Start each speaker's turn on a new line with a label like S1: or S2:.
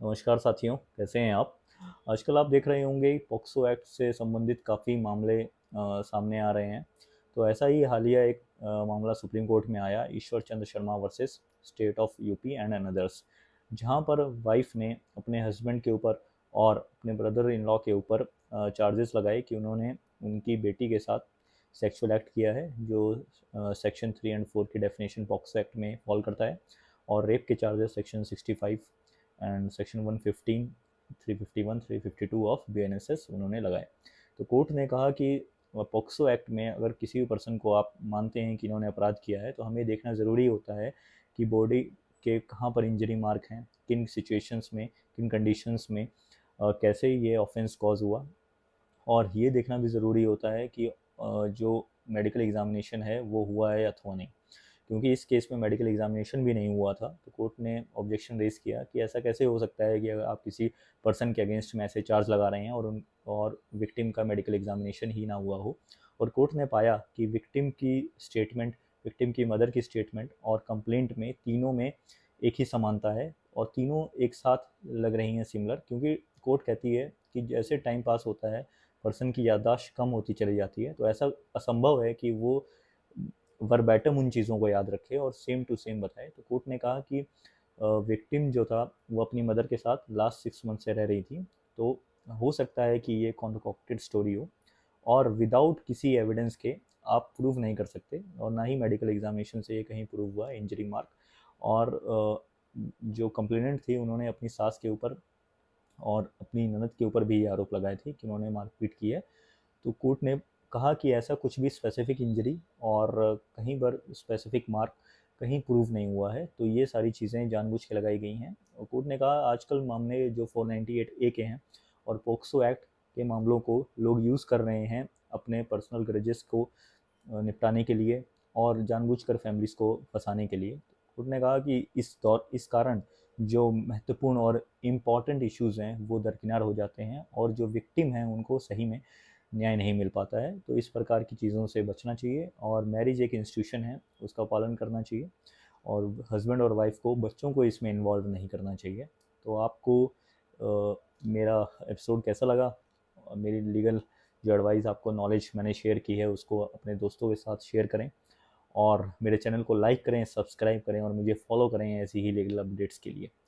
S1: नमस्कार साथियों, कैसे हैं आप? आजकल आप देख रहे होंगे पॉक्सो एक्ट से संबंधित काफ़ी मामले सामने आ रहे हैं। तो ऐसा ही हालिया एक मामला सुप्रीम कोर्ट में आया, Ishwar Chandra Sharma versus state of UP and others, जहां पर वाइफ ने अपने हस्बैंड के ऊपर और अपने ब्रदर इन लॉ के ऊपर चार्जेस लगाए कि उन्होंने उनकी बेटी के साथ सेक्सुअल एक्ट किया है, जो सेक्शन 3 और 4 की डेफिनेशन पॉक्सो एक्ट में फॉल करता है। और रेप के charges section 65 and section 115, 351, 352 of BNSS उन्होंने लगाए। तो कोर्ट ने कहा कि पॉक्सो एक्ट में अगर किसी भी पर्सन को आप मानते हैं कि इन्होंने अपराध किया है, तो हमें देखना ज़रूरी होता है कि बॉडी के कहाँ पर इंजरी मार्क हैं, किन सिचुएशंस में, किन कंडीशंस में कैसे ये ऑफेंस कॉज हुआ। और ये देखना भी ज़रूरी होता है कि जो मेडिकल एग्जामिनेशन है वो हुआ है अथवा नहीं। क्योंकि इस केस में मेडिकल एग्जामिनेशन भी नहीं हुआ था, तो कोर्ट ने ऑब्जेक्शन रेज किया कि ऐसा कैसे हो सकता है कि अगर आप किसी पर्सन के अगेंस्ट में ऐसे चार्ज लगा रहे हैं और विक्टिम का मेडिकल एग्जामिनेशन ही ना हुआ हो। और कोर्ट ने पाया कि विक्टिम की स्टेटमेंट, विक्टिम की मदर की स्टेटमेंट और कंप्लेंट में तीनों में एक ही समानता है और तीनों एक साथ लग रही हैं सिमिलर। क्योंकि कोर्ट कहती है कि जैसे टाइम पास होता है पर्सन की याददाश्त कम होती चली जाती है, तो ऐसा असंभव है कि वो वर्बैटम उन चीज़ों को याद रखे और सेम टू सेम बताए। तो कोर्ट ने कहा कि विक्टिम जो था वो अपनी मदर के साथ लास्ट 6 मंथ से रह रही थी, तो हो सकता है कि ये कॉन्ट्रडिक्टेड स्टोरी हो और विदाउट किसी एविडेंस के आप प्रूव नहीं कर सकते, और ना ही मेडिकल एग्जामिनेशन से ये कहीं प्रूव हुआ इंजरी मार्क। और जो कंप्लेनेंट थी उन्होंने अपनी सास के ऊपर और अपनी ननद के ऊपर भी ये आरोप लगाए थे कि उन्होंने मारपीट की है। तो कोर्ट ने कहा कि ऐसा कुछ भी स्पेसिफिक इंजरी और कहीं पर स्पेसिफिक मार्क कहीं प्रूव नहीं हुआ है, तो ये सारी चीज़ें जानबूझ के लगाई गई हैं। और कोर्ट ने कहा आजकल मामले जो 498A के हैं और पोक्सो एक्ट के मामलों को लोग यूज़ कर रहे हैं अपने पर्सनल ग्रजेस को निपटाने के लिए और जानबूझकर फैमिलीज़ को फंसाने के लिए। कोर्ट ने कहा कि इस कारण जो महत्वपूर्ण और इम्पॉर्टेंट इश्यूज़ हैं वो दरकिनार हो जाते हैं और जो विक्टिम हैं उनको सही में न्याय नहीं मिल पाता है। तो इस प्रकार की चीज़ों से बचना चाहिए और मैरिज एक इंस्टीट्यूशन है, उसका पालन करना चाहिए और हस्बैंड और वाइफ को, बच्चों को इसमें इन्वॉल्व नहीं करना चाहिए। तो आपको मेरा एपिसोड कैसा लगा? मेरी लीगल जो एडवाइस आपको नॉलेज मैंने शेयर की है उसको अपने दोस्तों के साथ शेयर करें और मेरे चैनल को लाइक करें, सब्सक्राइब करें और मुझे फॉलो करें ऐसी ही लीगल अपडेट्स के लिए।